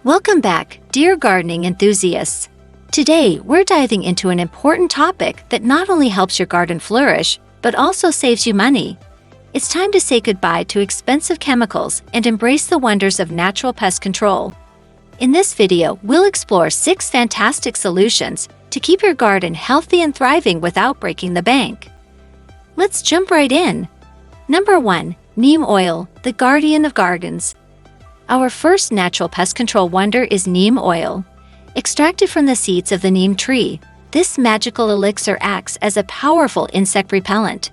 Welcome back, dear gardening enthusiasts. Today, we're diving into an important topic that not only helps your garden flourish, but also saves you money. It's time to say goodbye to expensive chemicals and embrace the wonders of natural pest control. In this video, we'll explore 6 fantastic solutions to keep your garden healthy and thriving without breaking the bank. Let's jump right in. Number 1. Neem oil, the guardian of gardens. Our first natural pest control wonder is neem oil. Extracted from the seeds of the neem tree, this magical elixir acts as a powerful insect repellent.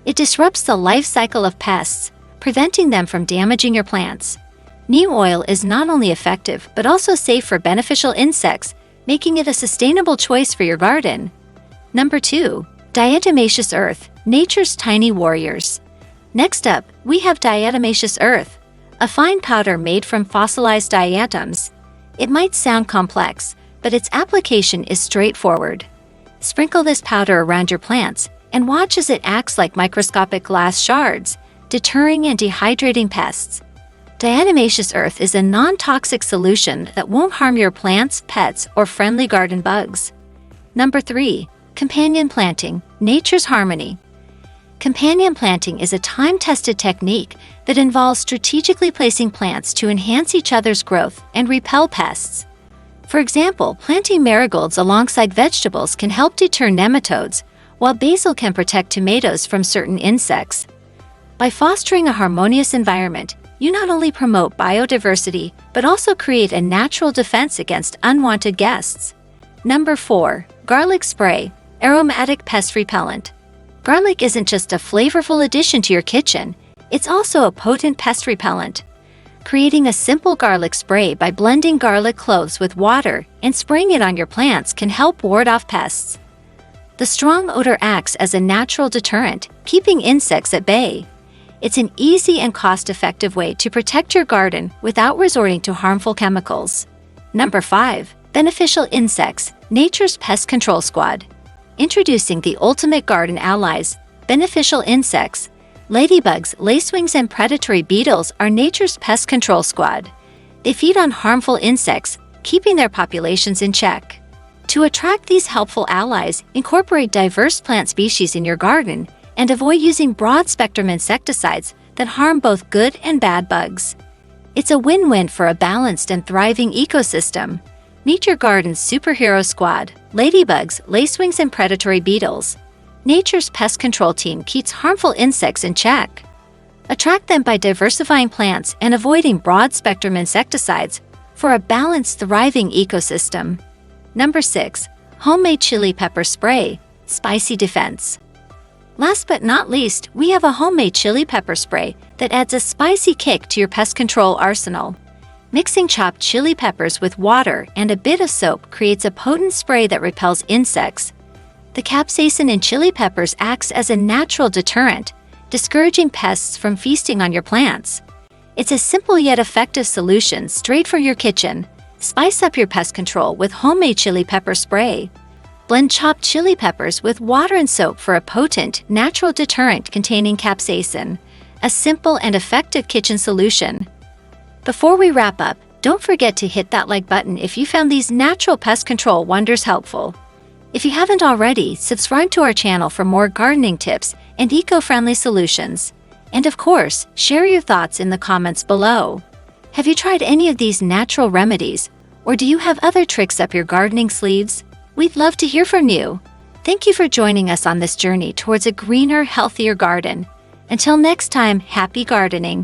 It disrupts the life cycle of pests, preventing them from damaging your plants. Neem oil is not only effective but also safe for beneficial insects, making it a sustainable choice for your garden. Number 2. Diatomaceous earth, nature's tiny warriors. Next up, we have diatomaceous earth, a fine powder made from fossilized diatoms. It might sound complex, but its application is straightforward. Sprinkle this powder around your plants and watch as it acts like microscopic glass shards, deterring and dehydrating pests. Diatomaceous earth is a non-toxic solution that won't harm your plants, pets, or friendly garden bugs. Number 3. Companion planting, nature's harmony. Companion planting is a time-tested technique that involves strategically placing plants to enhance each other's growth and repel pests. For example, planting marigolds alongside vegetables can help deter nematodes, while basil can protect tomatoes from certain insects. By fostering a harmonious environment, you not only promote biodiversity, but also create a natural defense against unwanted guests. Number 4. Garlic spray, aromatic pest repellent. Garlic isn't just a flavorful addition to your kitchen, it's also a potent pest repellent. Creating a simple garlic spray by blending garlic cloves with water and spraying it on your plants can help ward off pests. The strong odor acts as a natural deterrent, keeping insects at bay. It's an easy and cost-effective way to protect your garden without resorting to harmful chemicals. Number 5. Beneficial insects, nature's pest control squad. Introducing the ultimate garden allies, beneficial insects. Ladybugs, lacewings, and predatory beetles are nature's pest control squad. They feed on harmful insects, keeping their populations in check. To attract these helpful allies, incorporate diverse plant species in your garden and avoid using broad-spectrum insecticides that harm both good and bad bugs. It's a win-win for a balanced and thriving ecosystem. Meet your garden's superhero squad, ladybugs, lacewings, and predatory beetles. Nature's pest control team keeps harmful insects in check. Attract them by diversifying plants and avoiding broad-spectrum insecticides for a balanced, thriving ecosystem. Number 6. Homemade chili pepper spray, spicy defense. Last but not least, we have a homemade chili pepper spray that adds a spicy kick to your pest control arsenal. Mixing chopped chili peppers with water and a bit of soap creates a potent spray that repels insects. The capsaicin in chili peppers acts as a natural deterrent, discouraging pests from feasting on your plants. It's a simple yet effective solution straight from your kitchen. Spice up your pest control with homemade chili pepper spray. Blend chopped chili peppers with water and soap for a potent, natural deterrent containing capsaicin, a simple and effective kitchen solution. Before we wrap up, don't forget to hit that like button if you found these natural pest control wonders helpful. If you haven't already, subscribe to our channel for more gardening tips and eco-friendly solutions. And of course, share your thoughts in the comments below. Have you tried any of these natural remedies, or do you have other tricks up your gardening sleeves? We'd love to hear from you. Thank you for joining us on this journey towards a greener, healthier garden. Until next time, happy gardening.